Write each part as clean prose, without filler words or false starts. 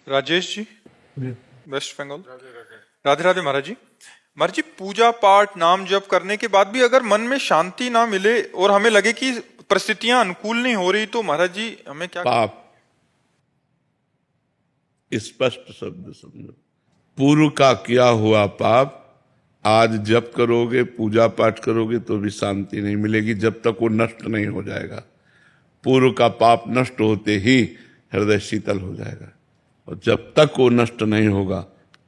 Rajesh ji, waste Bengal. Radhe Radhe महाराज जी। महाराज जी, पूजा पाठ नाम जप करने के बाद भी अगर मन में शांति ना मिले और हमें लगे कि परिस्थितियां अनुकूल नहीं हो रही, तो महाराज जी हमें क्या? पाप, स्पष्ट शब्द समझो। पूर्व का किया हुआ पाप आज जप करोगे, पूजा पाठ करोगे तो भी शांति नहीं मिलेगी जब तक वो नष्ट नहीं हो जाएगा। पूर्व का पाप नष्ट होते ही हृदय शीतल हो जाएगा, और जब तक वो नष्ट नहीं होगा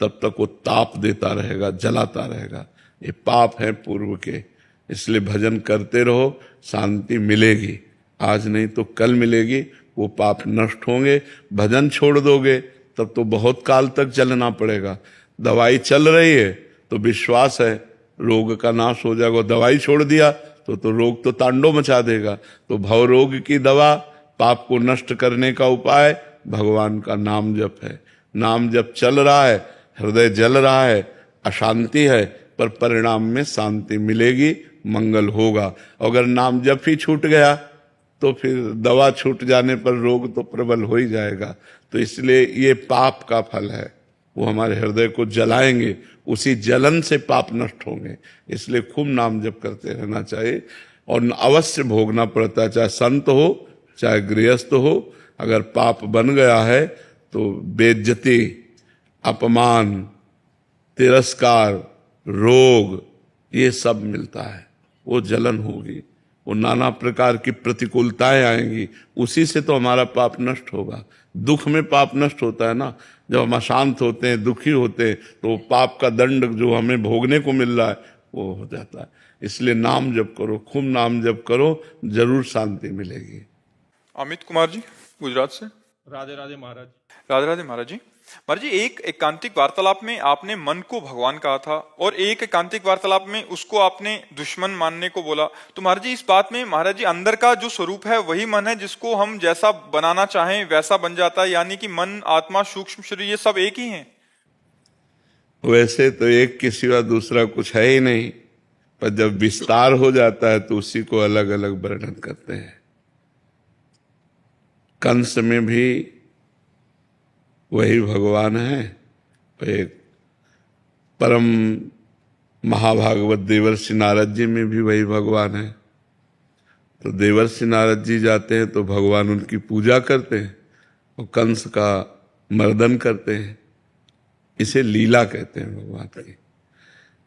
तब तक वो ताप देता रहेगा, जलाता रहेगा। ये पाप है पूर्व के, इसलिए भजन करते रहो, शांति मिलेगी। आज नहीं तो कल मिलेगी, वो पाप नष्ट होंगे। भजन छोड़ दोगे तब तो बहुत काल तक चलना पड़ेगा। दवाई चल रही है तो विश्वास है रोग का नाश हो जाएगा, दवाई छोड़ दिया तो रोग तो तांडव मचा देगा। तो भव रोग की दवा, पाप को नष्ट करने का उपाय भगवान का नाम जप है। नाम जप चल रहा है, हृदय जल रहा है, अशांति है, पर परिणाम में शांति मिलेगी, मंगल होगा। अगर नाम जप ही छूट गया तो फिर दवा छूट जाने पर रोग तो प्रबल हो ही जाएगा। तो इसलिए ये पाप का फल है, वो हमारे हृदय को जलाएंगे, उसी जलन से पाप नष्ट होंगे। इसलिए खूब नाम जप करते रहना चाहिए, और अवश्य भोगना पड़ता है, चाहे संत हो चाहे गृहस्थ हो। अगर पाप बन गया है तो बेइज्जती, अपमान, तिरस्कार, रोग, ये सब मिलता है। वो जलन होगी, वो नाना प्रकार की प्रतिकूलताएं आएंगी, उसी से तो हमारा पाप नष्ट होगा। दुख में पाप नष्ट होता है ना, जब हम अशांत होते हैं, दुखी होते हैं, तो पाप का दंड जो हमें भोगने को मिल रहा है वो हो जाता है। इसलिए नाम जप करो, खूब नाम जप करो, जरूर शांति मिलेगी। अमित कुमार जी, गुजरात से। राधे राधे महाराज। राधे राधे महाराज जी। महाराज जी, एक एकांतिक वार्तालाप में आपने मन को भगवान कहा था, और एक एकांतिक वार्तालाप में उसको आपने दुश्मन मानने को बोला। तो महाराज जी, इस बात में महाराज जी अंदर का जो स्वरूप है वही मन है, जिसको हम जैसा बनाना चाहें वैसा बन जाता है, यानी कि मन, आत्मा, सूक्ष्म शरीर ये सब एक ही हैं? वैसे तो एक के सिवा दूसरा कुछ है ही नहीं, पर जब विस्तार हो जाता है तो उसी को अलग अलग वर्णन करते हैं। कंस में भी वही भगवान है, एक परम महाभागवत देवर्षि नारद जी में भी वही भगवान है। तो देवर्षि नारद जी जाते हैं तो भगवान उनकी पूजा करते हैं और कंस का मर्दन करते हैं। इसे लीला कहते हैं भगवान की।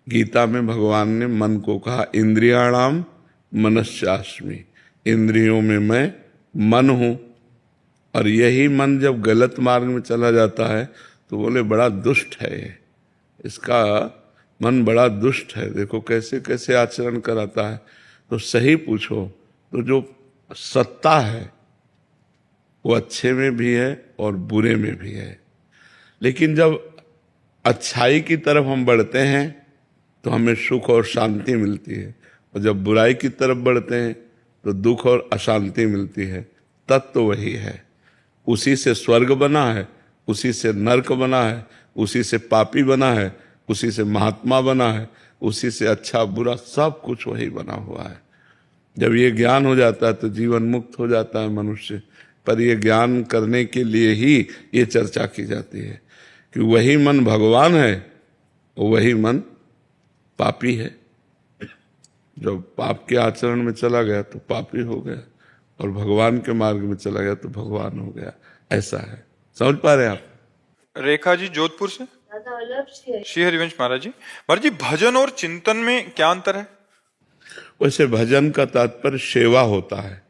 गीता में भगवान ने मन को कहा, इंद्रियाणाम मनश्चास्मि, इंद्रियों में मैं मन हूं। और यही मन जब गलत मार्ग में चला जाता है तो बोले बड़ा दुष्ट है ये, इसका मन बड़ा दुष्ट है, देखो कैसे कैसे आचरण कराता है। तो सही पूछो तो जो सत्ता है वो अच्छे में भी है और बुरे में भी है। लेकिन जब अच्छाई की तरफ हम बढ़ते हैं तो हमें सुख और शांति मिलती है, और जब बुराई की तरफ बढ़ते हैं तो दुख और अशांति मिलती है। तत्व वही है, उसी से स्वर्ग बना है, उसी से नरक बना है, उसी से पापी बना है, उसी से महात्मा बना है, उसी से अच्छा बुरा सब कुछ वही बना हुआ है। जब ये ज्ञान हो जाता है तो जीवन मुक्त हो जाता है मनुष्य। पर ये ज्ञान करने के लिए ही ये चर्चा की जाती है कि वही मन भगवान है और वही मन पापी है। जब पाप के आचरण में चला गया तो पापी हो गया, और भगवान के मार्ग में चला गया तो भगवान हो गया। ऐसा है, समझ पा रहे हैं आप? रेखा जी, जोधपुर से। श्री हरिवंश महाराज जी। महाराज जी, भजन और चिंतन में क्या अंतर है? वैसे भजन का तात्पर्य सेवा होता है,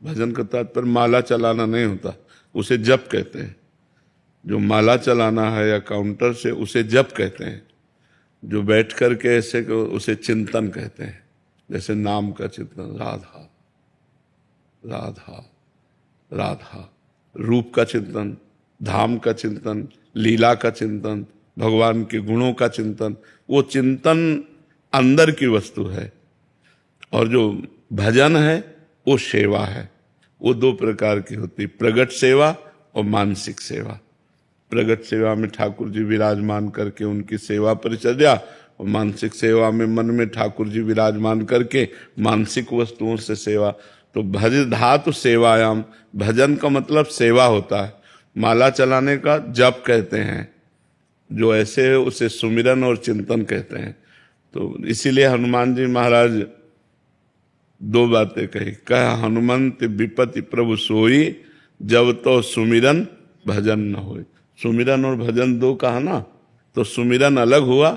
भजन का तात्पर्य माला चलाना नहीं होता, उसे जप कहते हैं। जो माला चलाना है या काउंटर से, उसे जप कहते हैं। जो बैठ करके ऐसे उसे चिंतन कहते हैं। जैसे नाम का चिंतन, राधा राधा राधा, रूप का चिंतन, धाम का चिंतन, लीला का चिंतन, भगवान के गुणों का चिंतन, वो चिंतन अंदर की वस्तु है। और जो भजन है वो सेवा है। वो दो प्रकार की होती, प्रगट सेवा और मानसिक सेवा। प्रगट सेवा में ठाकुर जी विराजमान करके उनकी सेवा परिचर्या, और मानसिक सेवा में मन में ठाकुर जी विराजमान करके मानसिक वस्तुओं से सेवा। तो भज धातु सेवायाम, भजन का मतलब सेवा होता है। माला चलाने का जप कहते हैं, जो ऐसे है उसे सुमिरन और चिंतन कहते हैं। तो इसीलिए हनुमान जी महाराज दो बातें कही, कह हनुमंत विपत्ति प्रभु सोई, जब तो सुमिरन भजन न होए। सुमिरन और भजन दो कहा ना, तो सुमिरन अलग हुआ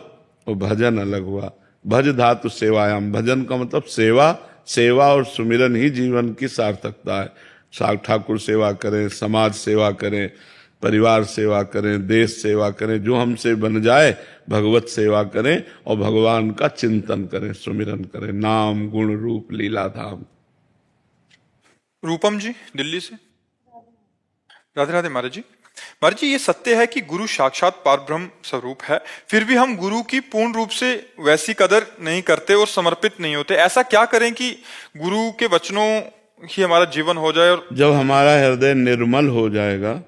और भजन अलग हुआ। भज धातु सेवायाम, भजन का मतलब सेवा, सेवा और सुमिरन ही जीवन की सार्थकता है। ठाकुर सेवा करें, समाज सेवा करें, परिवार सेवा करें, देश सेवा करें, जो हमसे बन जाए भगवत सेवा करें और भगवान का चिंतन करें, सुमिरन करें। नाम गुण रूप लीला धाम। रूपम जी दिल्ली से। राधे राधे महाराज जी। महाराज जी, ये सत्य है कि गुरु साक्षात परब्रह्म स्वरूप है, फिर भी हम गुरु की पूर्ण रूप से वैसी कदर नहीं करते और समर्पित नहीं होते। ऐसा क्या करें कि गुरु के वचनों ही हमारा जीवन हो जाए? और जब हमारा हृदय निर्मल हो जाएगा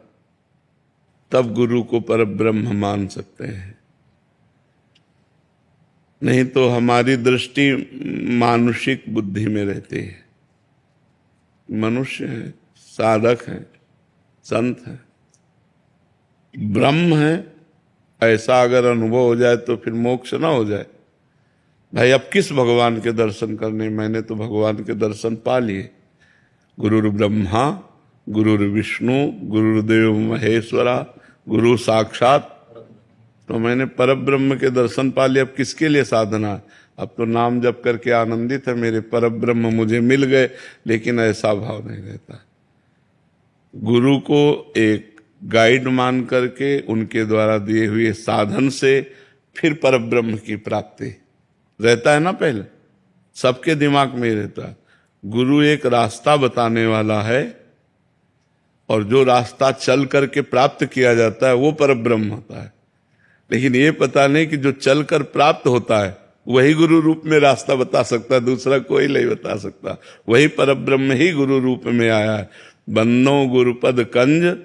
तब गुरु को परब्रह्म मान सकते हैं। नहीं तो हमारी दृष्टि मानुषिक बुद्धि में रहती है। मनुष्य है, साधक है, संत है, ब्रह्म है, ऐसा अगर अनुभव हो जाए तो फिर मोक्ष ना हो जाए। भाई अब किस भगवान के दर्शन करने, मैंने तो भगवान के दर्शन पा लिए। गुरुर् ब्रह्मा गुरुर् विष्णु गुरुर्देव महेश्वरा गुरु साक्षात, तो मैंने परब्रह्म के दर्शन पा लिए। अब किसके लिए साधना? अब तो नाम जप करके आनंदित है, मेरे परब्रह्म मुझे मिल गए। लेकिन ऐसा भाव नहीं रहता। गुरु को एक गाइड मान करके उनके द्वारा दिए हुए साधन से फिर परब्रह्म की प्राप्ति रहता है ना। पहले सबके दिमाग में ही रहता है, गुरु एक रास्ता बताने वाला है और जो रास्ता चल करके प्राप्त किया जाता है वो परब्रह्म होता है। लेकिन ये पता नहीं कि जो चलकर प्राप्त होता है वही गुरु रूप में रास्ता बता सकता है, दूसरा कोई नहीं बता सकता। वही परब्रह्म ही गुरु रूप में आया है। बन्नो गुरुपद कंज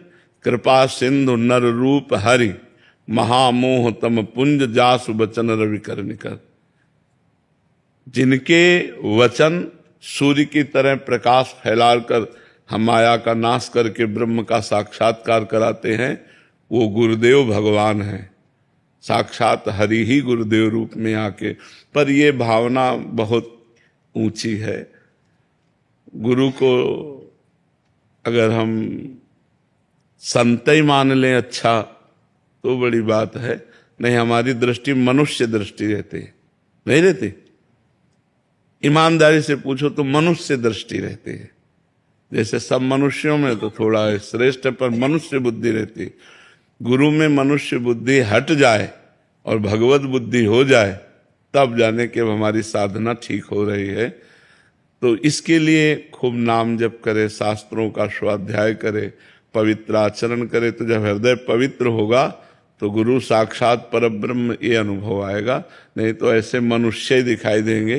कृपा सिंधु नर रूप हरि, महामोह तम पुंज जासु बचन रवि कर निकर। जिनके वचन सूर्य की तरह प्रकाश फैलाकर हम माया का नाश करके ब्रह्म का साक्षात्कार कराते हैं, वो गुरुदेव भगवान हैं। साक्षात हरि ही गुरुदेव रूप में आके, पर ये भावना बहुत ऊंची है। गुरु को अगर हम संत ही मान लें अच्छा तो बड़ी बात है, नहीं हमारी दृष्टि मनुष्य दृष्टि रहती है, नहीं रहती। ईमानदारी से पूछो तो मनुष्य दृष्टि रहती है। जैसे सब मनुष्यों में तो थोड़ा श्रेष्ठ है, पर मनुष्य बुद्धि रहती है। गुरु में मनुष्य बुद्धि हट जाए और भगवत बुद्धि हो जाए, तब जाने कि हमारी साधना ठीक हो रही है। तो इसके लिए खूब नाम जप करे, शास्त्रों का स्वाध्याय करे, पवित्र आचरण करे। तो जब हृदय पवित्र होगा तो गुरु साक्षात परब्रह्म ये अनुभव आएगा। नहीं तो ऐसे मनुष्य ही दिखाई देंगे,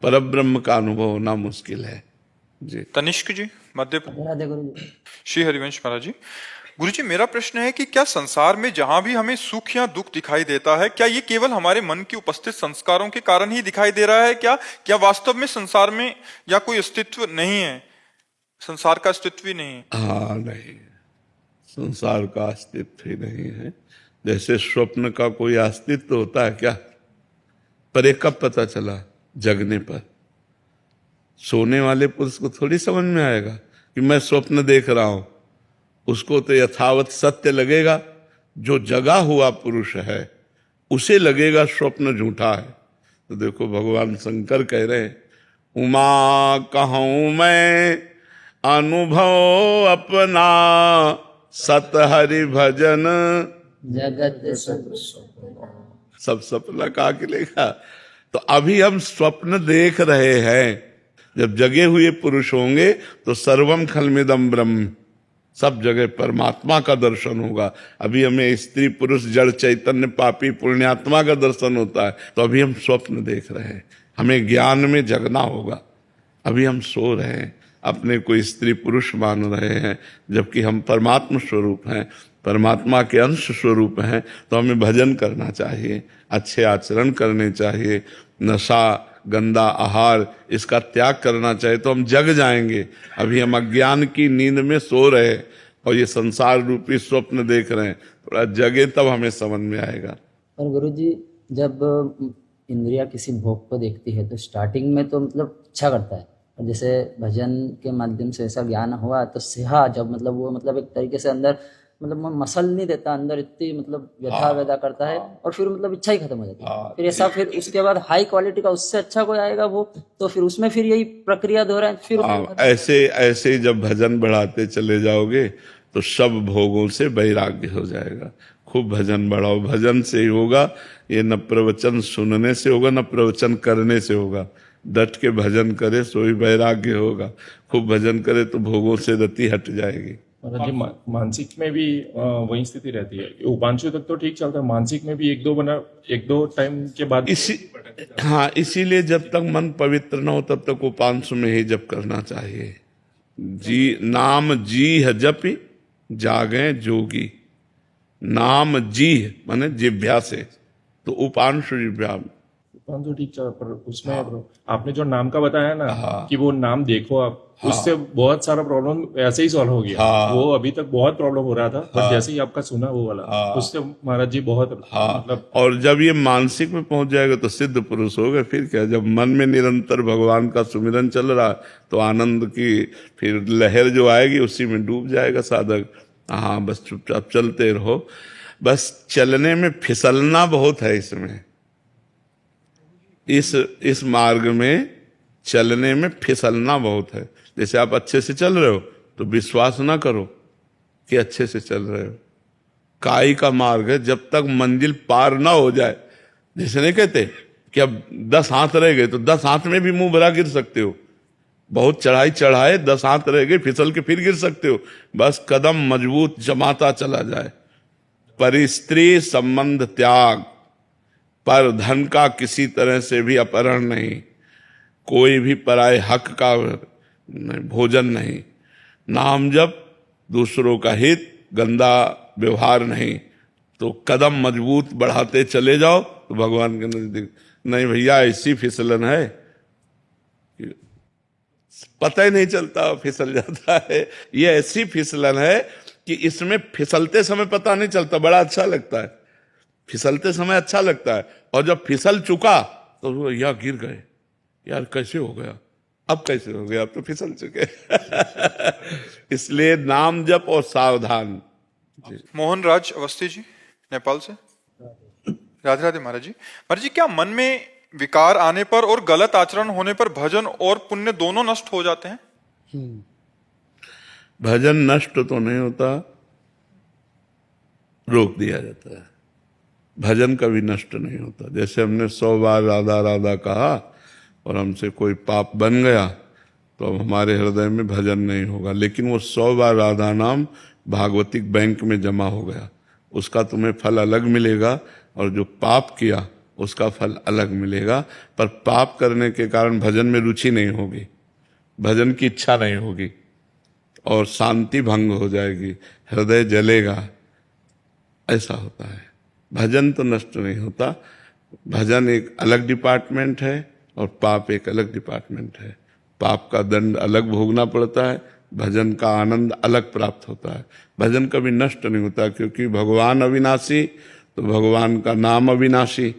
परब्रह्म का अनुभव होना मुश्किल है जी। तनिष्क जी मध्य। राधे गुरु जी। श्री हरिवंश महाराज जी। गुरु जी, मेरा प्रश्न है कि क्या संसार में जहां भी हमें सुख या दुख दिखाई देता है, क्या ये केवल हमारे मन की उपस्थित संस्कारों के कारण ही दिखाई दे रहा है? क्या वास्तव में संसार में या कोई अस्तित्व नहीं है, संसार का अस्तित्व ही नहीं है? हाँ, नहीं, संसार का अस्तित्व ही नहीं है। जैसे स्वप्न का कोई अस्तित्व होता है क्या? पर ये कब पता चला? जगने पर। सोने वाले पुरुष को थोड़ी समझ में आएगा कि मैं स्वप्न देख रहा हूं। उसको तो यथावत सत्य लगेगा। जो जगा हुआ पुरुष है उसे लगेगा स्वप्न झूठा है। तो देखो भगवान शंकर कह रहे हैं, उमा कहूं मैं अनुभव अपना, सत हरि भजन जगत सब सपना कहा के लेगा। तो अभी हम स्वप्न देख रहे हैं। जब जगे हुए पुरुष होंगे तो सर्वम खलमिदम ब्रह्म, सब जगह परमात्मा का दर्शन होगा। अभी हमें स्त्री पुरुष जड़ चैतन्य पापी पुण्यात्मा का दर्शन होता है, तो अभी हम स्वप्न देख रहे हैं। हमें ज्ञान में जगना होगा। अभी हम सो रहे हैं, अपने को स्त्री पुरुष मान रहे हैं, जबकि हम परमात्मा स्वरूप हैं, परमात्मा के अंश स्वरूप हैं। तो हमें भजन करना चाहिए, अच्छे आचरण करने चाहिए, नशा गंदा आहार इसका त्याग करना चाहिए, तो हम जग जाएंगे। अभी हम अज्ञान की नींद में सो रहे, और ये संसार रूपी स्वप्न देख रहे हैं, थोड़ा जगे तब हमें समझ में आएगा। और गुरुजी जब इंद्रिया किसी भोग को देखती है तो स्टार्टिंग में तो मतलब अच्छा करता है, और जैसे भजन के माध्यम से ऐसा ज्ञान हुआ तो सिहा जब मतलब वो मतलब एक तरीके से अंदर मतलब वो मसल नहीं देता, अंदर इतनी मतलब व्यथा वैदा करता है और फिर मतलब इच्छा ही खत्म हो जाती है। फिर ऐसा फिर उसके बाद हाई क्वालिटी का उससे अच्छा कोई आएगा वो, तो फिर उसमें फिर यही प्रक्रिया दोहराए फिर ऐसे ऐसे जब भजन बढ़ाते चले जाओगे तो सब भोगों से वैराग्य हो जाएगा। खूब भजन बढ़ाओ, भजन से ही होगा। ये न प्रवचन सुनने से होगा, न प्रवचन करने से होगा। डट के भजन करे सो ही वैराग्य होगा। खूब भजन करे तो भोगों से रति हट जाएगी। महाराज जी मानसिक में भी वही स्थिति रहती है। उपांशु तक तो ठीक चलता है, मानसिक में भी एक दो टाइम के बाद इसीलिए जब तक मन पवित्र न हो तब तक उपांशु में ही जप करना चाहिए। जी नाम जी है जपि जागे जोगी। नाम जी माने जिभ्या से, तो उपांशु जिभ्या। उपांशु ठीक चल, पर उसमें आपने जो नाम का बताया ना कि वो नाम देखो आप, उससे बहुत सारा प्रॉब्लम ऐसे ही सॉल्व हो गया। वो अभी तक बहुत प्रॉब्लम हो रहा था, पर जैसे ही आपका सुना वो वाला, उससे महाराज जी बहुत मतलब। और जब ये मानसिक में पहुंच जाएगा तो सिद्ध पुरुष हो गए। फिर क्या, जब मन में निरंतर भगवान का सुमिरन चल रहा तो आनंद की फिर लहर जो आएगी उसी में डूब जाएगा साधक। हाँ, बस चुपचाप चलते रहो। बस चलने में फिसलना बहुत है इसमें, इस मार्ग में चलने में फिसलना बहुत है। जैसे आप अच्छे से चल रहे हो तो विश्वास ना करो कि अच्छे से चल रहे हो। काई का मार्ग है, जब तक मंजिल पार ना हो जाए। जैसे नहीं कहते कि अब 10 हाथ रह गए तो 10 हाथ में भी मुंह भरा गिर सकते हो। बहुत चढ़ाई चढ़ाए 10 हाथ रह गए, फिसल के फिर गिर सकते हो। बस कदम मजबूत जमाता चला जाए। पर स्त्री संबंध त्याग, पर धन का किसी तरह से भी अपहरण नहीं, कोई भी पराये हक का भोजन नहीं, नाम जप, दूसरों का हित, गंदा व्यवहार नहीं, तो कदम मजबूत बढ़ाते चले जाओ तो भगवान के नजदीक। नहीं भैया, ऐसी फिसलन है पता ही नहीं चलता, फिसल जाता है। ये ऐसी फिसलन है कि इसमें फिसलते समय पता नहीं चलता, बड़ा अच्छा लगता है। फिसलते समय अच्छा लगता है, और जब फिसल चुका तो यार गिर गए, यार कैसे हो गया, अब कैसे हो गया, अब तो फिसल चुके। इसलिए नाम जप और सावधान। मोहन राज अवस्थी जी नेपाल से। राधे राधे महाराज जी। महाराज जी, क्या मन में विकार आने पर और गलत आचरण होने पर भजन और पुण्य दोनों नष्ट हो जाते हैं? भजन नष्ट तो नहीं होता, रोक दिया जाता है। भजन कभी नष्ट नहीं होता। जैसे हमने 100 बार राधा राधा कहा और हमसे कोई पाप बन गया तो अब हमारे हृदय में भजन नहीं होगा। लेकिन वो 100 बार राधा नाम भागवतिक बैंक में जमा हो गया, उसका तुम्हें फल अलग मिलेगा, और जो पाप किया उसका फल अलग मिलेगा। पर पाप करने के कारण भजन में रुचि नहीं होगी, भजन की इच्छा नहीं होगी, और शांति भंग हो जाएगी, हृदय जलेगा। ऐसा होता है। भजन तो नष्ट नहीं होता। भजन एक अलग डिपार्टमेंट है और पाप एक अलग डिपार्टमेंट है। पाप का दंड अलग भोगना पड़ता है, भजन का आनंद अलग प्राप्त होता है। भजन कभी नष्ट नहीं होता, क्योंकि भगवान अविनाशी तो भगवान का नाम अविनाशी।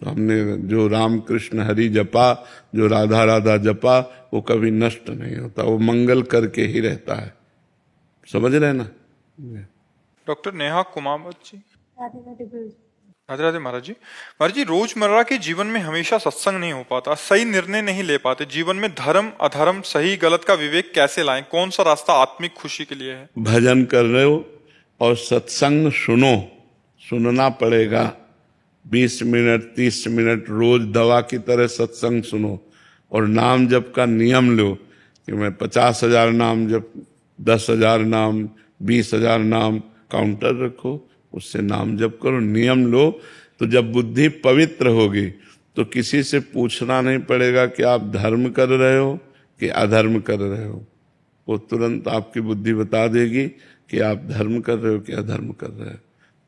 तो हमने जो राम कृष्ण हरि जपा, जो राधा राधा जपा, वो कभी नष्ट नहीं होता, वो मंगल करके ही रहता है। समझ रहे ना? डॉक्टर नेहा कुमावत जी। राधे राधे महाराज जी। महाराज जी, रोजमर्रा के जीवन में हमेशा सत्संग नहीं हो पाता, सही निर्णय नहीं ले पाते। जीवन में धर्म अधर्म सही गलत का विवेक कैसे लाएं? कौन सा रास्ता आत्मिक खुशी के लिए है? भजन कर रहे हो और सत्संग सुनो, सुनना पड़ेगा। 20 मिनट 30 मिनट रोज दवा की तरह सत्संग सुनो, और नाम जप का नियम लो कि मैं 50,000 नाम जप, 10,000 नाम, 20,000 नाम काउंटर रखो, उससे नाम जप करो, नियम लो। तो जब बुद्धि पवित्र होगी तो किसी से पूछना नहीं पड़ेगा कि आप धर्म कर रहे हो कि अधर्म कर रहे हो। वो तुरंत आपकी बुद्धि बता देगी कि आप धर्म कर रहे हो कि अधर्म कर रहे हो।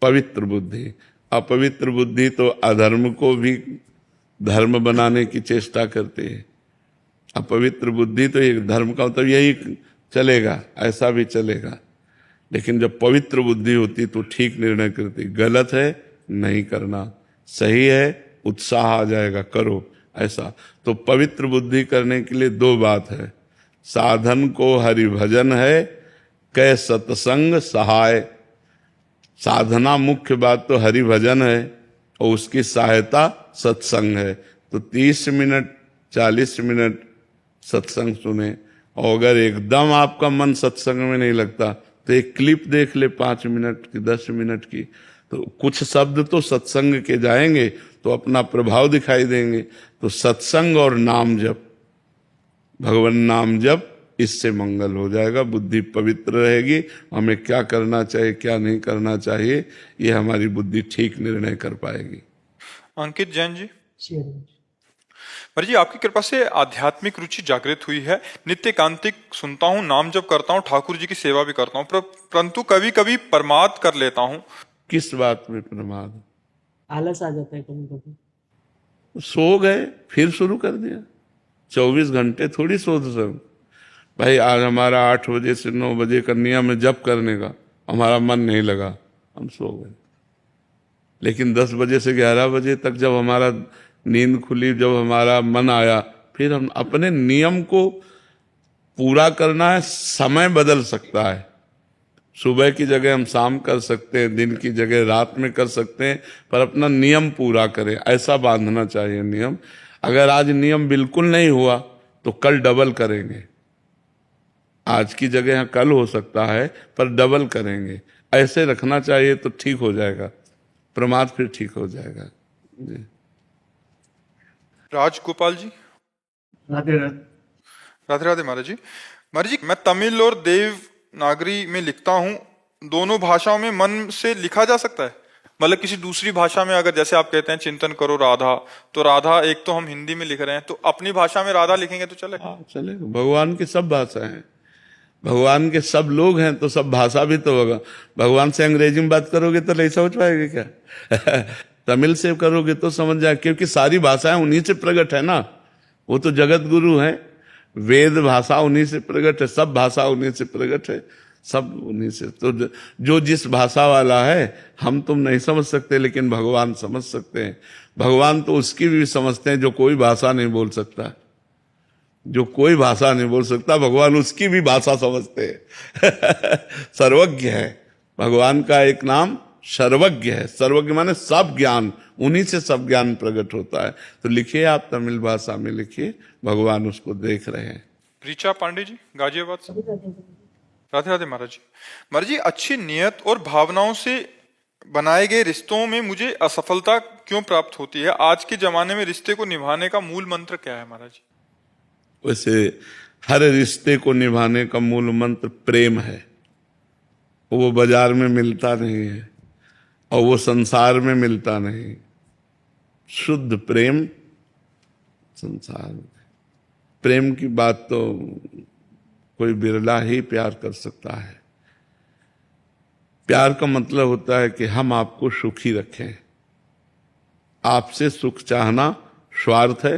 पवित्र बुद्धि। अपवित्र बुद्धि तो अधर्म को भी धर्म बनाने की चेष्टा करती है। अपवित्र बुद्धि तो एक धर्म का मतलब यही चलेगा, ऐसा भी चलेगा। लेकिन जब पवित्र बुद्धि होती तो ठीक निर्णय करती, गलत है नहीं करना, सही है उत्साह आ जाएगा करो ऐसा। तो पवित्र बुद्धि करने के लिए दो बात है, साधन को हरि भजन है, कै सत्संग सहाय। साधना मुख्य बात तो हरि भजन है और उसकी सहायता सत्संग है। तो 30 मिनट 40 मिनट सत्संग सुने, और अगर एकदम आपका मन सत्संग में नहीं लगता तो एक क्लिप देख ले 5 मिनट की 10 मिनट की, तो कुछ शब्द तो सत्संग के जाएंगे तो अपना प्रभाव दिखाई देंगे। तो सत्संग और नाम जप, भगवान नाम जप, इससे मंगल हो जाएगा, बुद्धि पवित्र रहेगी। हमें क्या करना चाहिए क्या नहीं करना चाहिए ये हमारी बुद्धि ठीक निर्णय कर पाएगी। अंकित जैन जी, पर जी आपकी कृपा से आध्यात्मिक रुचि जागृत हुई है, नित्य एकांतिक सुनता हूँ, नाम जप करता हूँ, ठाकुर जी की सेवा भी करता हूँ, परंतु कभी कभी प्रमाद कर लेता हूँ। किस बात में प्रमाद? आलस आ जाता है कभी कभी। सो गए फिर शुरू कर दिया, 24 घंटे थोड़ी सो सब। भाई आज हमारा 8 बजे से 9 बजे का नियम है जप करने का, हमारा मन नहीं लगा, हम सो गए। लेकिन 10 बजे से 11 बजे तक जब हमारा नींद खुली, जब हमारा मन आया, फिर हम अपने नियम को पूरा करना है। समय बदल सकता है, सुबह की जगह हम शाम कर सकते हैं, दिन की जगह रात में कर सकते हैं, पर अपना नियम पूरा करें, ऐसा बांधना चाहिए नियम। अगर आज नियम बिल्कुल नहीं हुआ तो कल डबल करेंगे, आज की जगह कल हो सकता है पर डबल करेंगे, ऐसे रखना चाहिए तो ठीक हो जाएगा, प्रमाद फिर ठीक हो जाएगा जी। राजगोपाल जी, राधे राधे। राधे राधे महाराज जी। महाराज जी, मैं तमिल और देवनागरी में लिखता हूँ, दोनों भाषाओं में मन से लिखा जा सकता है? मतलब किसी दूसरी भाषा में अगर जैसे आप कहते हैं चिंतन करो राधा, तो राधा एक तो हम हिंदी में लिख रहे हैं, तो अपनी भाषा में राधा लिखेंगे तो चलेगा? हाँ चलेगा, भगवान की सब भाषाएं हैं, भगवान के सब लोग हैं तो सब भाषा भी तो होगा। भगवान से अंग्रेजी में बात करोगे तो नहीं समझ पाएंगे क्या? तमिल से करोगे तो समझ जाए, क्योंकि सारी भाषाएं उन्हीं से प्रकट है ना, वो तो जगत गुरु हैं। वेद भाषा उन्हीं से प्रकट है, सब भाषा उन्हीं से प्रकट है, सब उन्हीं से। तो जो जिस भाषा वाला है हम तुम नहीं समझ सकते, लेकिन भगवान समझ सकते हैं। भगवान तो उसकी भी समझते हैं जो कोई भाषा नहीं बोल सकता, जो कोई भाषा नहीं बोल सकता, भगवान उसकी भी भाषा समझते हैं। सर्वज्ञ है भगवान का एक नाम, सर्वज्ञ है। सर्वज्ञ माने सब ज्ञान, उन्हीं से सब ज्ञान प्रकट होता है। तो लिखिए, आप तमिल भाषा में लिखिए, भगवान उसको देख रहे हैं। ऋचा पांडे जी, गाजियाबाद से। राधे राधे महाराज जी। महाराज जी, अच्छी नियत और भावनाओं से बनाए गए रिश्तों में मुझे असफलता क्यों प्राप्त होती है? आज के जमाने में रिश्ते को निभाने का मूल मंत्र क्या है महाराज जी? वैसे हर रिश्ते को निभाने का मूल मंत्र प्रेम है। वो बाजार में मिलता नहीं है और वो संसार में मिलता नहीं। शुद्ध प्रेम संसार में, प्रेम की बात तो कोई बिरला ही प्यार कर सकता है। प्यार का मतलब होता है कि हम आपको सुखी रखें। आपसे सुख चाहना स्वार्थ है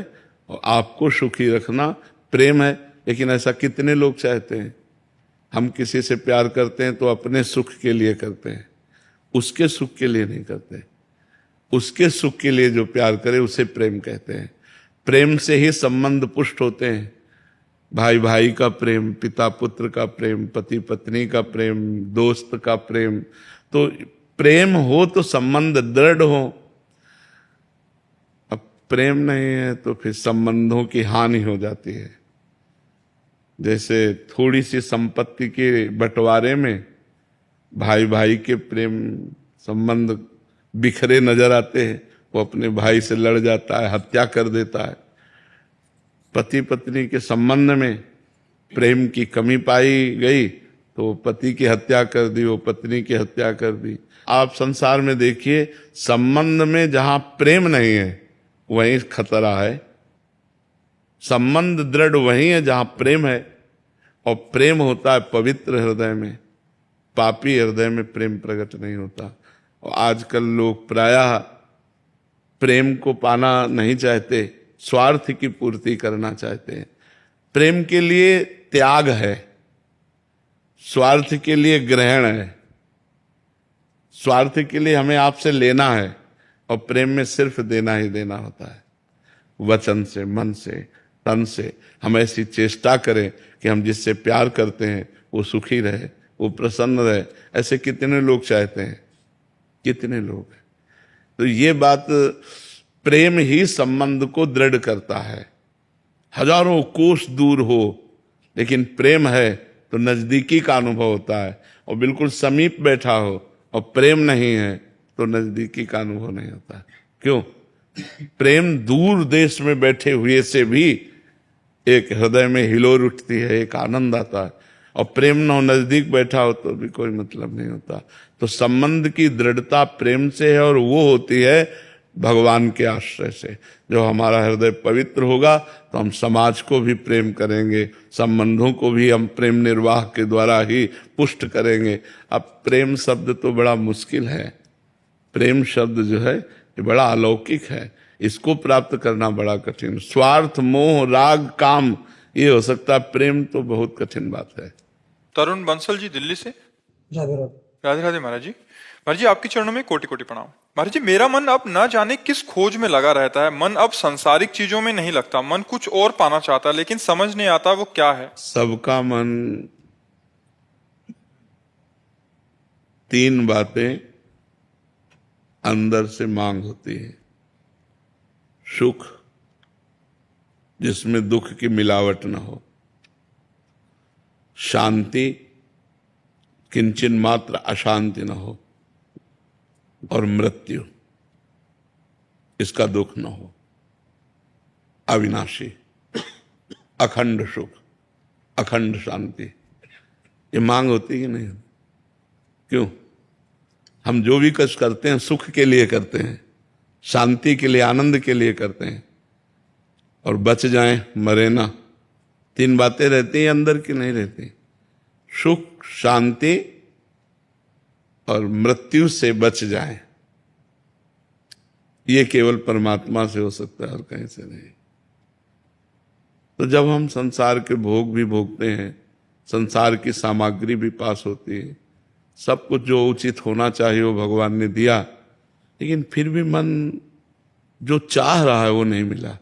और आपको सुखी रखना प्रेम है। लेकिन ऐसा कितने लोग चाहते हैं? हम किसी से प्यार करते हैं तो अपने सुख के लिए करते हैं, उसके सुख के लिए नहीं करते। उसके सुख के लिए जो प्यार करे उसे प्रेम कहते हैं। प्रेम से ही संबंध पुष्ट होते हैं। भाई भाई का प्रेम, पिता पुत्र का प्रेम, पति पत्नी का प्रेम, दोस्त का प्रेम। तो प्रेम हो तो संबंध दृढ़ हो। अब प्रेम नहीं है तो फिर संबंधों की हानि हो जाती है। जैसे थोड़ी सी संपत्ति के बंटवारे में भाई भाई के प्रेम संबंध बिखरे नजर आते हैं, वो अपने भाई से लड़ जाता है, हत्या कर देता है। पति पत्नी के संबंध में प्रेम की कमी पाई गई तो पति की हत्या कर दी, वो पत्नी की हत्या कर दी। आप संसार में देखिए, संबंध में जहां प्रेम नहीं है वहीं खतरा है। संबंध दृढ़ वहीं है जहां प्रेम है, और प्रेम होता है पवित्र हृदय में। पापी हृदय में प्रेम प्रकट नहीं होता। और आजकल लोग प्रायः प्रेम को पाना नहीं चाहते, स्वार्थ की पूर्ति करना चाहते हैं। प्रेम के लिए त्याग है, स्वार्थ के लिए ग्रहण है, स्वार्थ के लिए हमें आपसे लेना है, और प्रेम में सिर्फ देना ही देना होता है। वचन से, मन से, तन से हम ऐसी चेष्टा करें कि हम जिससे प्यार करते हैं वो सुखी रहे, वो प्रसन्न रहे। ऐसे कितने लोग चाहते हैं, कितने लोग हैं। तो ये बात, प्रेम ही संबंध को दृढ़ करता है। हजारों कोस दूर हो, लेकिन प्रेम है तो नजदीकी का अनुभव होता है। और बिल्कुल समीप बैठा हो और प्रेम नहीं है तो नजदीकी का अनुभव नहीं होता। क्यों? प्रेम दूर देश में बैठे हुए से भी एक हृदय में हिलोर उठती है, एक आनंद आता है। और प्रेम न हो, नजदीक बैठा हो तो भी कोई मतलब नहीं होता। तो संबंध की दृढ़ता प्रेम से है, और वो होती है भगवान के आश्रय से। जो हमारा हृदय पवित्र होगा तो हम समाज को भी प्रेम करेंगे, संबंधों को भी हम प्रेम निर्वाह के द्वारा ही पुष्ट करेंगे। अब प्रेम शब्द तो बड़ा मुश्किल है, प्रेम शब्द जो है ये बड़ा अलौकिक है, इसको प्राप्त करना बड़ा कठिन। स्वार्थ, मोह, राग, काम ये हो सकता है, प्रेम तो बहुत कठिन बात है। तरुण बंसल जी दिल्ली से। राधे राधे। राधे राधे महाराज जी। महाराज जी आपके चरणों में कोटि कोटि प्रणाम। महाराज जी मेरा मन अब न जाने किस खोज में लगा रहता है। मन अब सांसारिक चीजों में नहीं लगता, मन कुछ और पाना चाहता है, लेकिन समझ नहीं आता वो क्या है। सबका मन तीन बातें अंदर से मांग होती है। सुख जिसमें दुख की मिलावट न हो, शांति किंचन मात्र अशांति न हो, और मृत्यु इसका दुख न हो। अविनाशी, अखंड सुख, अखंड शांति, ये मांग होती है कि नहीं? क्यों? हम जो भी कष्ट करते हैं सुख के लिए करते हैं, शांति के लिए, आनंद के लिए करते हैं, और बच जाएं, मरे ना। तीन बातें रहती हैं अंदर की, नहीं रहती। सुख, शांति और मृत्यु से बच जाएं, ये केवल परमात्मा से हो सकता है और कहीं से नहीं। तो जब हम संसार के भोग भी भोगते हैं, संसार की सामग्री भी पास होती है, सब कुछ जो उचित होना चाहिए वो भगवान ने दिया, लेकिन फिर भी मन जो चाह रहा है वो नहीं मिला,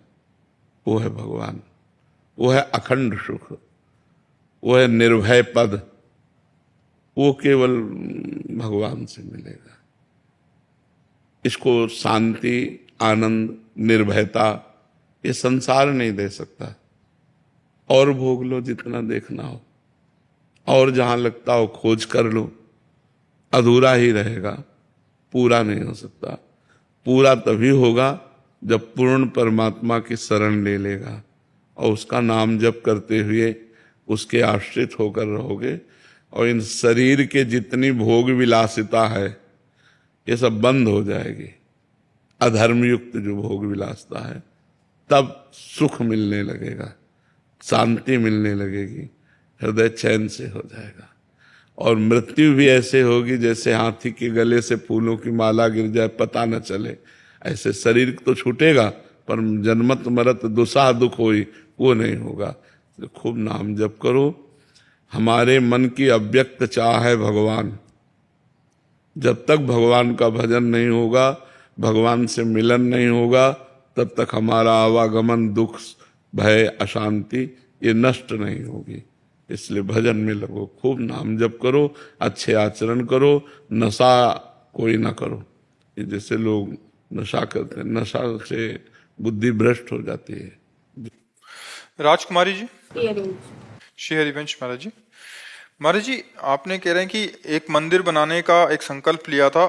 वो है भगवान, वो है अखंड सुख, वो है निर्भय पद, वो केवल भगवान से मिलेगा। इसको शांति, आनंद, निर्भयता ये संसार नहीं दे सकता। और भोग लो जितना देखना हो, और जहां लगता हो खोज कर लो, अधूरा ही रहेगा, पूरा नहीं हो सकता। पूरा तभी होगा जब पूर्ण परमात्मा की शरण ले लेगा और उसका नाम जप करते हुए उसके आश्रित होकर रहोगे। और इन शरीर के जितनी भोग विलासिता है ये सब बंद हो जाएगी। अधर्मयुक्त जो भोग विलासता है, तब सुख मिलने लगेगा, शांति मिलने लगेगी, हृदय चैन से हो जाएगा। और मृत्यु भी ऐसे होगी जैसे हाथी के गले से फूलों की माला गिर जाए, पता न चले। ऐसे शरीर तो छूटेगा पर जन्मत मरत दुसाह दुख होई, वो नहीं होगा। तो खूब नाम जप करो। हमारे मन की अव्यक्त चाह है भगवान। जब तक भगवान का भजन नहीं होगा, भगवान से मिलन नहीं होगा, तब तक हमारा आवागमन, दुख, भय, अशांति ये नष्ट नहीं होगी। इसलिए भजन में लगो, खूब नाम जप करो, अच्छे आचरण करो, नशा कोई ना करो। ये जैसे लोग नशा करते हैं, नशा से बुद्धि भ्रष्ट हो जाती है। राजकुमारी जी। श्री हरिवंश महाराज जी। महाराज जी आपने कह रहे हैं कि एक मंदिर बनाने का एक संकल्प लिया था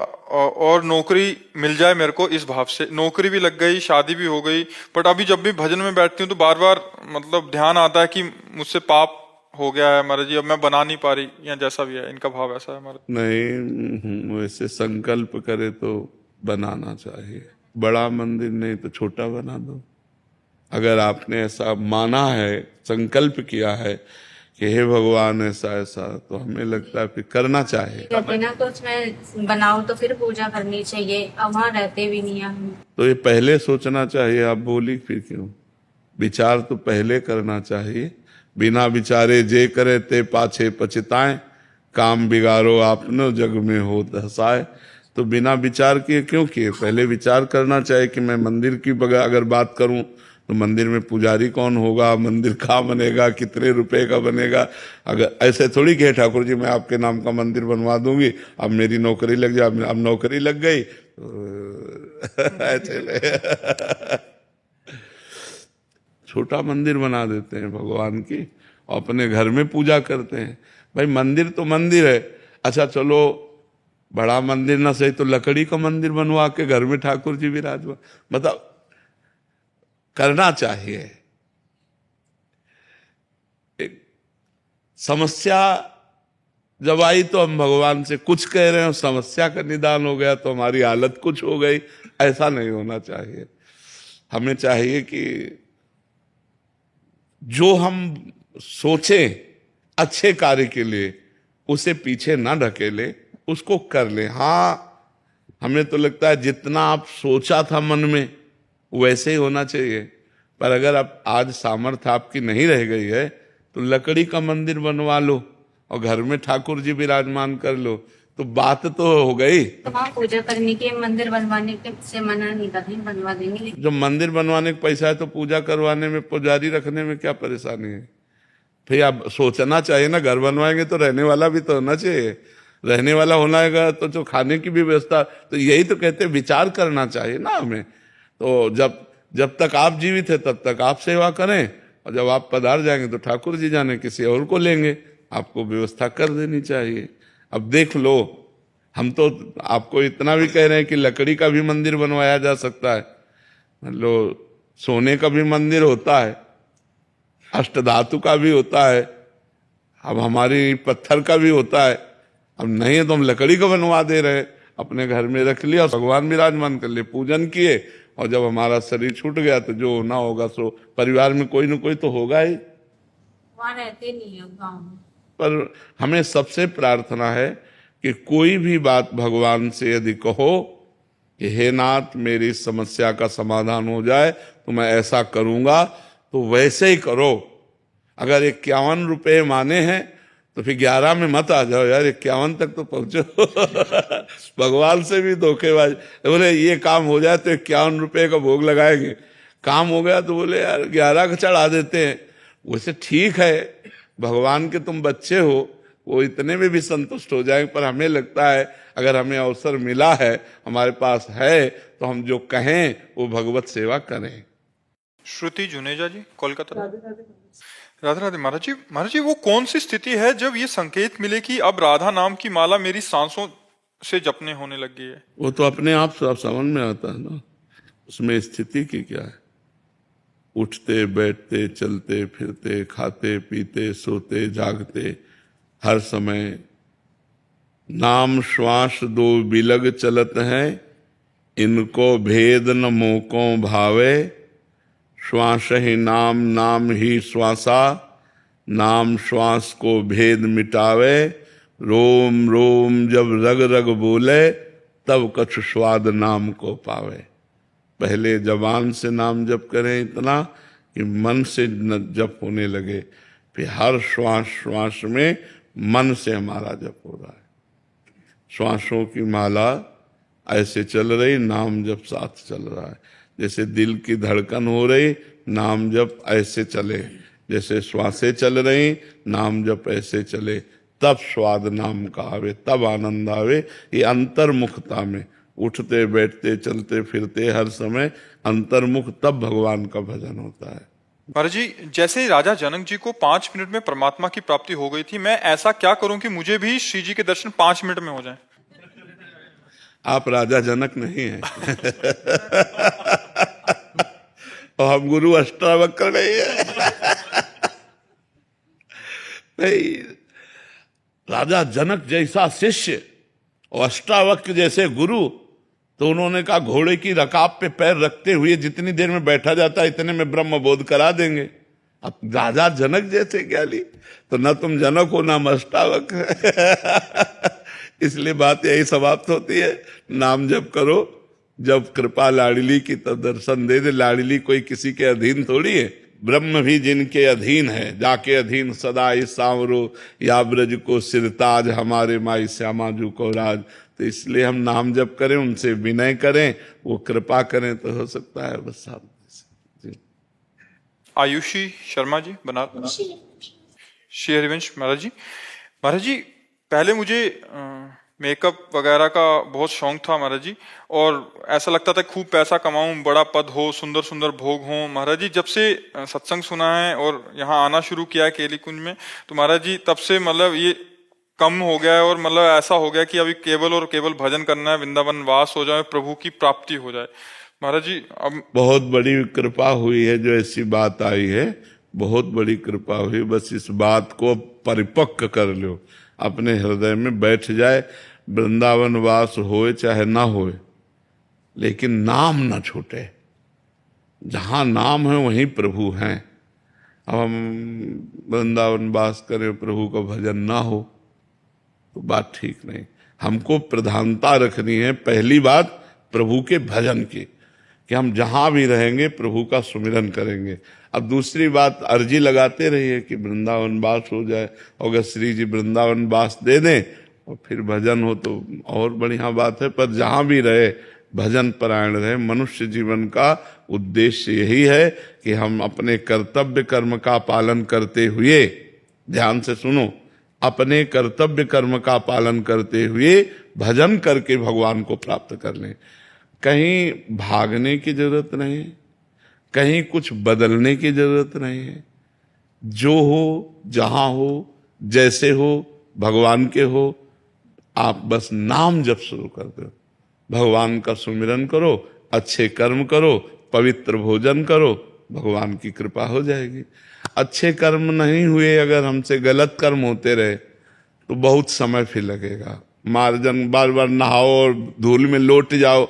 और नौकरी मिल जाए मेरे को, इस भाव से नौकरी भी लग गई, शादी भी हो गई, बट अभी जब भी भजन में बैठती हूँ तो बार बार मतलब ध्यान आता है कि मुझसे पाप हो गया है महाराज जी, अब मैं बना नहीं पा रही, या जैसा भी है इनका भाव ऐसा है महाराज। नहीं, वैसे संकल्प करे तो बनाना चाहिए। बड़ा मंदिर नहीं तो छोटा बना दो। अगर आपने ऐसा माना है, संकल्प किया है कि हे भगवान ऐसा ऐसा, तो हमें लगता है फिर करना चाहिए। कहते ना तो उसमें बनाओ तो फिर पूजा करनी चाहिए, अब वहाँ रहते भी नहीं हम। तो ये पहले सोचना चाहिए। आप बोली फिर क्यों? विचार तो पहले करना चाहिए। बिना विचारे जे करे ते पाछे पछताएं, काम बिगाड़ो आपने जग में हो दसाए। तो बिना विचार किए क्यों किए? पहले विचार करना चाहिए कि मैं मंदिर की अगर बात करूं तो मंदिर में पुजारी कौन होगा, मंदिर कहाँ बनेगा, कितने रुपए का बनेगा। अगर ऐसे थोड़ी कि ठाकुर जी मैं आपके नाम का मंदिर बनवा दूंगी, अब मेरी नौकरी लग जाए, अब नौकरी लग गई ऐसे छोटा मंदिर बना देते हैं भगवान की, अपने घर में पूजा करते हैं। भाई मंदिर तो मंदिर है, अच्छा चलो बड़ा मंदिर ना सही तो लकड़ी का मंदिर बनवा के घर में ठाकुर जी विराजमान, मतलब करना चाहिए। एक समस्या जब आई तो हम भगवान से कुछ कह रहे हैं, समस्या का निदान हो गया तो हमारी हालत कुछ हो गई, ऐसा नहीं होना चाहिए। हमें चाहिए कि जो हम सोचें अच्छे कार्य के लिए उसे पीछे ना ढकेले, उसको कर ले। हाँ हमें तो लगता है जितना आप सोचा था मन में वैसे ही होना चाहिए, पर अगर आप आज सामर्थ्य आपकी नहीं रह गई है तो लकड़ी का मंदिर बनवा लो और घर में ठाकुर जी विराजमान कर लो, तो बात तो हो गई। तो वहाँ पूजा करने के, मंदिर बनवाने के से मना नहीं करते, बनवा देंगे। लेकिन जब मंदिर बनवाने का पैसा है तो पूजा करवाने में, पुजारी रखने में क्या परेशानी है? फिर आप सोचना चाहिए ना, घर बनवाएंगे तो रहने वाला भी तो होना चाहिए, रहने वाला होना है तो जो खाने की भी व्यवस्था, तो यही तो कहते हैं विचार करना चाहिए ना हमें। तो जब तक आप जीवित है तब तक आप सेवा करें, और जब आप पधार जाएंगे तो ठाकुर जी जाने किसी और को लेंगे, आपको व्यवस्था कर देनी चाहिए। अब देख लो, हम तो आपको इतना भी कह रहे हैं कि लकड़ी का भी मंदिर बनवाया जा सकता है, मतलब सोने का भी मंदिर होता है, अष्टधातु का भी होता है, अब हमारी पत्थर का भी होता है। अब नहीं है तो हम लकड़ी का बनवा दे रहे हैं, अपने घर में रख लिया, भगवान विराजमान कर लिए, पूजन किए, और जब हमारा शरीर छूट गया तो जो होना होगा सो परिवार में कोई न कोई तो होगा ही। वहाँ रहते नहीं है गाँव में। पर हमें सबसे प्रार्थना है कि कोई भी बात भगवान से यदि कहो कि हे नाथ मेरी समस्या का समाधान हो जाए तो मैं ऐसा करूंगा, तो वैसे ही करो। अगर 51 रुपये माने हैं तो फिर 11 में मत आ जाओ यार, 51 तक तो पहुंचो भगवान से भी धोखेबाज। बोले ये काम हो जाए तो 51 रुपये का भोग लगाएंगे, काम हो गया तो बोले यार 11 का चढ़ा देते हैं। वैसे ठीक है, भगवान के तुम बच्चे हो, वो इतने में भी संतुष्ट हो जाएंगे, पर हमें लगता है अगर हमें अवसर मिला है, हमारे पास है, तो हम जो कहें वो भगवत सेवा करें। श्रुति जुनेजा जी, कोलकाता। राधे राधे महाराज जी, वो कौन सी स्थिति है जब ये संकेत मिले कि अब राधा नाम की माला मेरी सांसों से जपने होने लग गई है? वो तो अपने आप समझ में आता है ना, उसमें स्थिति की क्या है। उठते बैठते चलते फिरते खाते पीते सोते जागते हर समय नाम श्वास दो बिलग चलत हैं, इनको भेद न मोको भावे, श्वास ही नाम नाम ही श्वासा, नाम श्वास को भेद मिटावे, रोम रोम जब रग रग बोले तब कछु स्वाद नाम को पावे। पहले जबान से नाम जप करें इतना कि मन से जप होने लगे, फिर हर श्वास श्वास में मन से हमारा जप हो रहा है। श्वासों की माला ऐसे चल रही, नाम जप साथ चल रहा है। जैसे दिल की धड़कन हो रही, नाम जप ऐसे चले, जैसे श्वासें चल रही, नाम जप ऐसे चले, तब स्वाद नाम का आवे, तब आनंद आवे। ये अंतर्मुखता में उठते बैठते चलते फिरते हर समय अंतर्मुख, तब भगवान का भजन होता है। महाराज जी, जैसे राजा जनक जी को 5 मिनट में परमात्मा की प्राप्ति हो गई थी, मैं ऐसा क्या करूं कि मुझे भी श्री जी के दर्शन 5 मिनट में हो जाए? आप राजा जनक नहीं हैं और हम गुरु अष्टावक्र नहीं है नहीं, राजा जनक जैसा शिष्य और अष्टावक्र जैसे गुरु, तो उन्होंने कहा घोड़े की रकाब पे पैर रखते हुए जितनी देर में बैठा जाता है इतने में ब्रह्म बोध करा देंगे। अब राजा जनक जैसे ज्ञानी, तो न तुम जनक हो ना अष्टावक्र इसलिए बात यही समाप्त होती है, नाम जप करो, जब कृपा लाडली की तब दर्शन दे दे। लाडली कोई किसी के अधीन थोड़ी है, ब्रह्म भी जिनके अधीन है, जाके अधीन सदा इस सांवरो, या ब्रज को सिरताज, हमारे माई श्यामाजू को राज। तो इसलिए हम नाम जप करें, उनसे विनय करें, वो कृपा करें तो हो सकता है बस साथ जी। आयुषी शर्मा जी बनारस। श्री हरिवंश महाराज जी पहले मुझे मेकअप वगैरह का बहुत शौक था महाराज जी, और ऐसा लगता था खूब पैसा कमाऊं, बड़ा पद हो, सुंदर सुंदर भोग हो। महाराज जी जब से सत्संग सुना है और यहाँ आना शुरू किया है केली कुंज में, तो महाराज जी तब से मतलब ये कम हो गया है, और मतलब ऐसा हो गया कि अभी केवल और केवल भजन करना है, वृंदावन वास हो जाए, प्रभु की प्राप्ति हो जाए। महाराज जी अब बहुत बड़ी कृपा हुई है जो ऐसी बात आई है, बहुत बड़ी कृपा हुई। बस इस बात को परिपक्व कर लो, अपने हृदय में बैठ जाए। वृंदावन वास होए चाहे ना होए, लेकिन नाम ना छूटे। जहां नाम है वहीं प्रभु हैं। अब हम वृंदावन वास करें, प्रभु का भजन ना हो तो बात ठीक नहीं। हमको प्रधानता रखनी है, पहली बात प्रभु के भजन की, कि हम जहां भी रहेंगे प्रभु का सुमिरन करेंगे। अब दूसरी बात, अर्जी लगाते रहिए कि वृंदावन वास हो जाए, अगर श्री जी वृंदावन वास दे दें और फिर भजन हो तो और बढ़िया बात है। पर जहां भी रहे भजन परायण रहे। मनुष्य जीवन का उद्देश्य यही है कि हम अपने कर्तव्य कर्म का पालन करते हुए, ध्यान से सुनो, अपने कर्तव्य कर्म का पालन करते हुए भजन करके भगवान को प्राप्त कर लें। कहीं भागने की जरूरत नहीं है, कहीं कुछ बदलने की जरूरत नहीं है। जो हो, जहां हो, जैसे हो, भगवान के हो, आप बस नाम जप शुरू कर दो, भगवान का सुमिरन करो, अच्छे कर्म करो, पवित्र भोजन करो, भगवान की कृपा हो जाएगी। अच्छे कर्म नहीं हुए, अगर हमसे गलत कर्म होते रहे तो बहुत समय फिर लगेगा। मार्जन बार बार नहाओ और धूल में लौट जाओ,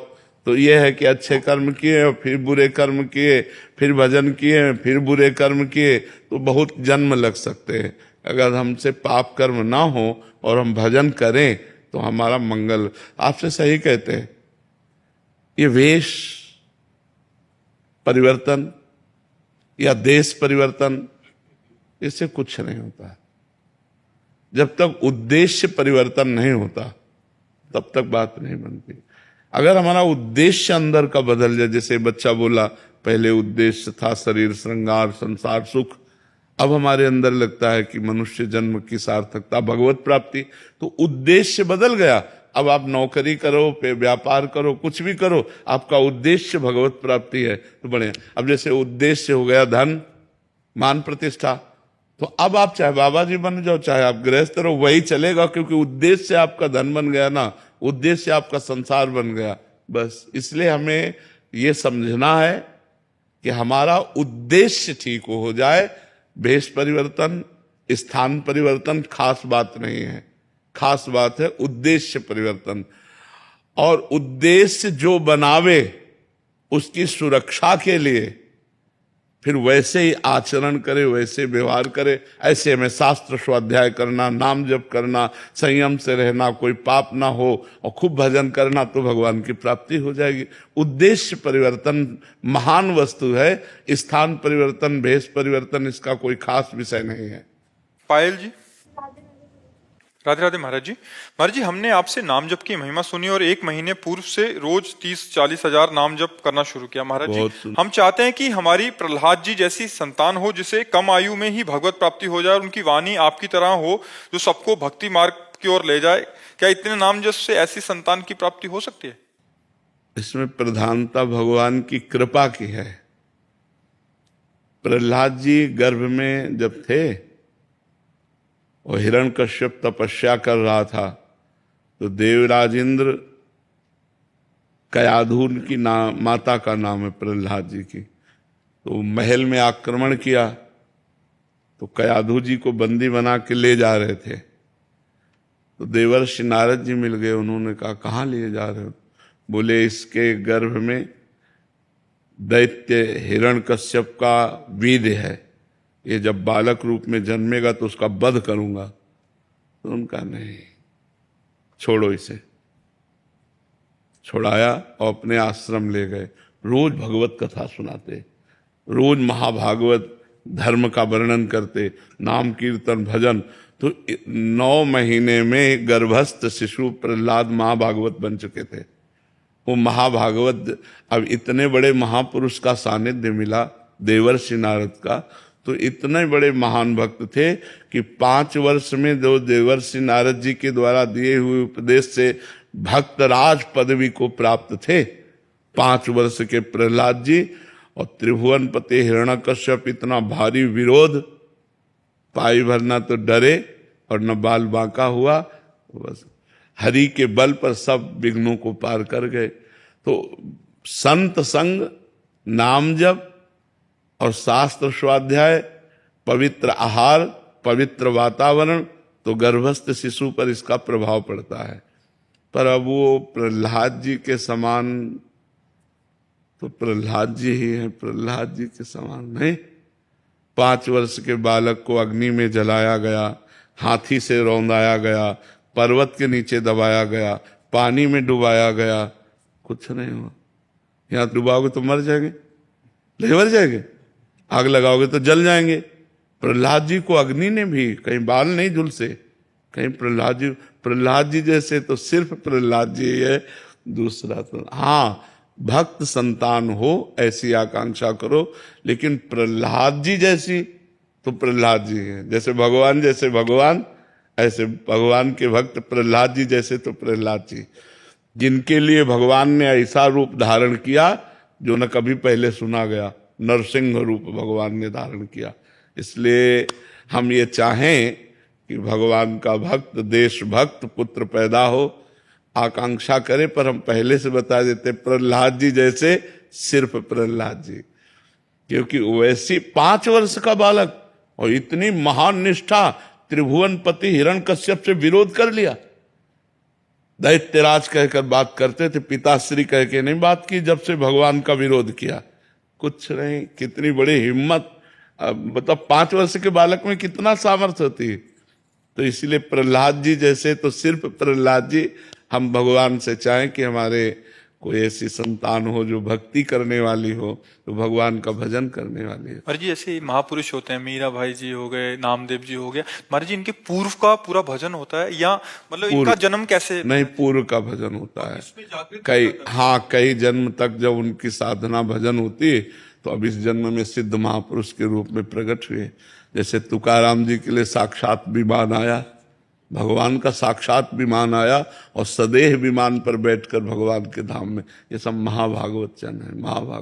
तो यह है कि अच्छे कर्म किए और फिर बुरे कर्म किए, फिर भजन किए, फिर बुरे कर्म किए, तो बहुत जन्म लग सकते हैं। अगर हमसे पाप कर्म ना हो और हम भजन करें तो हमारा मंगल। आपसे सही कहते हैं, ये वेश परिवर्तन या देश परिवर्तन, इससे कुछ नहीं होता। जब तक उद्देश्य परिवर्तन नहीं होता तब तक बात नहीं बनती। अगर हमारा उद्देश्य अंदर का बदल जाए, जैसे बच्चा बोला पहले उद्देश्य था शरीर श्रृंगार संसार सुख, अब हमारे अंदर लगता है कि मनुष्य जन्म की सार्थकता भगवत प्राप्ति, तो उद्देश्य बदल गया। अब आप नौकरी करो, पे व्यापार करो, कुछ भी करो, आपका उद्देश्य भगवत प्राप्ति है तो बढ़िया। अब जैसे उद्देश्य हो गया धन मान प्रतिष्ठा, तो अब आप चाहे बाबा जी बन जाओ, चाहे आप गृहस्थ रहो, वही चलेगा, क्योंकि उद्देश्य आपका धन बन गया ना, उद्देश्य आपका संसार बन गया। बस इसलिए हमें ये समझना है कि हमारा उद्देश्य ठीक हो जाए। भेष परिवर्तन, स्थान परिवर्तन खास बात नहीं है, खास बात है उद्देश्य परिवर्तन। और उद्देश्य जो बनावे उसकी सुरक्षा के लिए फिर वैसे ही आचरण करे, वैसे व्यवहार करे। ऐसे में शास्त्र स्वाध्याय करना, नाम जप करना, संयम से रहना, कोई पाप ना हो और खूब भजन करना, तो भगवान की प्राप्ति हो जाएगी। उद्देश्य परिवर्तन महान वस्तु है, स्थान परिवर्तन, भेष परिवर्तन इसका कोई खास विषय नहीं है। पायल जी। राधे राधे महाराज जी। महाराज जी हमने आपसे नाम जप की महिमा सुनी और 1 महीने पूर्व से रोज 30-40 हजार नाम जप करना शुरू किया। महाराज जी हम चाहते हैं कि हमारी प्रहलाद जी जैसी संतान हो, जिसे कम आयु में ही भगवत प्राप्ति हो जाए और उनकी वाणी आपकी तरह हो जो सबको भक्ति मार्ग की ओर ले जाए। क्या इतने नाम जप से ऐसी संतान की प्राप्ति हो सकती है? इसमें प्रधानता भगवान की कृपा की है। प्रहलाद जी गर्भ में जब थे और हिरण्यकश्यप तपस्या कर रहा था, तो देवराज इंद्र, कयाधुन की माता का नाम है प्रहलाद जी की, तो महल में आक्रमण किया, तो कयाधु जी को बंदी बना के ले जा रहे थे। तो देवर्षि नारद जी मिल गए, उन्होंने कहा कहाँ लिए जा रहे हो? बोले इसके गर्भ में दैत्य हिरण्यकश्यप का वीर्य है, ये जब बालक रूप में जन्मेगा तो उसका वध करूंगा। तो उनका नहीं, छोड़ो इसे। छोड़ाया और अपने आश्रम ले गए। रोज भगवत कथा सुनाते, रोज महाभागवत धर्म का वर्णन करते, नाम कीर्तन भजन। तो 9 महीने में गर्भस्थ शिशु प्रहलाद महाभागवत बन चुके थे। वो महाभागवत, अब इतने बड़े महापुरुष का सानिध्य मिला देवर्षि नारद का, तो इतने बड़े महान भक्त थे कि 5 वर्ष में जो देवर्षि नारद जी के द्वारा दिए हुए उपदेश से भक्तराज पदवी को प्राप्त थे 5 वर्ष के प्रहलाद जी, और त्रिभुवनपति हिरण्यकश्यप इतना भारी विरोध, पाई भरना तो डरे और न बाल बांका हुआ, बस हरि के बल पर सब विघ्नों को पार कर गए। तो संत संग, नाम जप और शास्त्र स्वाध्याय, पवित्र आहार, पवित्र वातावरण, तो गर्भस्थ शिशु पर इसका प्रभाव पड़ता है। पर अब वो प्रहलाद जी के समान तो प्रहलाद जी ही हैं, प्रहलाद जी के समान नहीं। 5 वर्ष के बालक को अग्नि में जलाया गया, हाथी से रौंदाया गया, पर्वत के नीचे दबाया गया, पानी में डुबाया गया, कुछ नहीं हुआ। यहाँ डुबाओगे तो मर जाएंगे, नहीं मर जाएंगे, आग लगाओगे तो जल जाएंगे। प्रहलाद जी को अग्नि ने भी कहीं बाल नहीं झुलसे, कहीं प्रहलाद जी जैसे तो सिर्फ प्रहलाद जी है, दूसरा तो हाँ भक्त संतान हो ऐसी आकांक्षा करो, लेकिन प्रहलाद जी जैसी तो प्रहलाद जी हैं। जैसे भगवान ऐसे भगवान के भक्त प्रहलाद जी जैसे तो प्रहलाद जी, जिनके लिए भगवान ने ऐसा रूप धारण किया जो न कभी पहले सुना गया, नरसिंह रूप भगवान ने धारण किया। इसलिए हम ये चाहें कि भगवान का भक्त, देशभक्त पुत्र पैदा हो, आकांक्षा करे, पर हम पहले से बता देते प्रहलाद जी जैसे सिर्फ प्रहलाद जी, क्योंकि वैसी 5 वर्ष का बालक और इतनी महान निष्ठा, त्रिभुवनपति हिरण्यकश्यप से विरोध कर लिया। दैत्यराज कहकर बात करते थे, पिताश्री कह के नहीं बात की जब से भगवान का विरोध किया, कुछ नहीं। कितनी बड़ी हिम्मत, मतलब 5 वर्ष के बालक में कितना सामर्थ्य होती है। तो इसलिए प्रहलाद जी जैसे तो सिर्फ प्रहलाद जी। हम भगवान से चाहें कि हमारे कोई ऐसी संतान हो जो भक्ति करने वाली हो, तो भगवान का भजन करने वाली है। और जी ऐसे महापुरुष होते हैं, मीरा भाई जी हो गए, नामदेव जी हो गया, महाराज जी इनके पूर्व का पूरा भजन होता है या मतलब इनका जन्म कैसे? नहीं, पूर्व का भजन होता है। कई जन्म तक जब उनकी साधना भजन होती है तो अब इस जन्म में सिद्ध महापुरुष के रूप में प्रकट हुए। जैसे तुकाराम जी के लिए साक्षात विमान आया, भगवान का साक्षात विमान आया और सदेह विमान पर बैठकर भगवान के धाम में, ये सब महाभागवत जन है, महाभागवत।